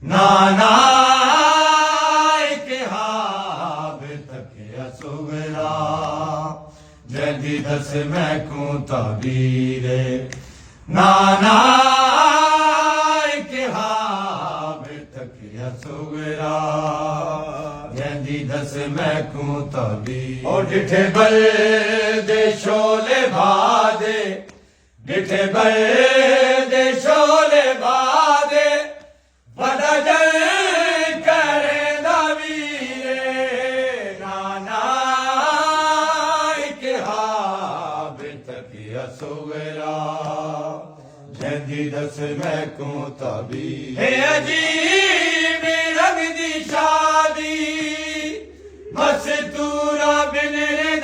नाना किहाब तकिया सुगरा जदी दस मैकू तबीरे नाना किहाब तकिया सुगरा जदी दस मैकू तबीरे ओ डिठे बल दे शोले भादे डिठे बल दे शोले भादे बड़ा जल करेंदा वीरे नाना किहाब तकिया सुगरा जदी दस मैकू तबीरे हे अजीब रंग दी शादी मस्तूरा बिन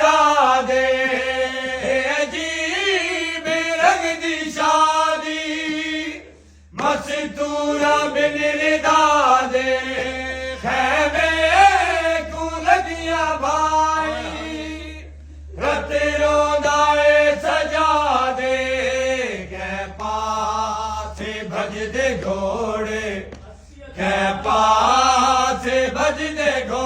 दादे अजीब रंग दी शादी मस्तूरा बिन दादे खैमे को लगिया भाई रत रोंदाए सजा दे कै पासे भज दे घोड़े कै पासे भज दे घोड़े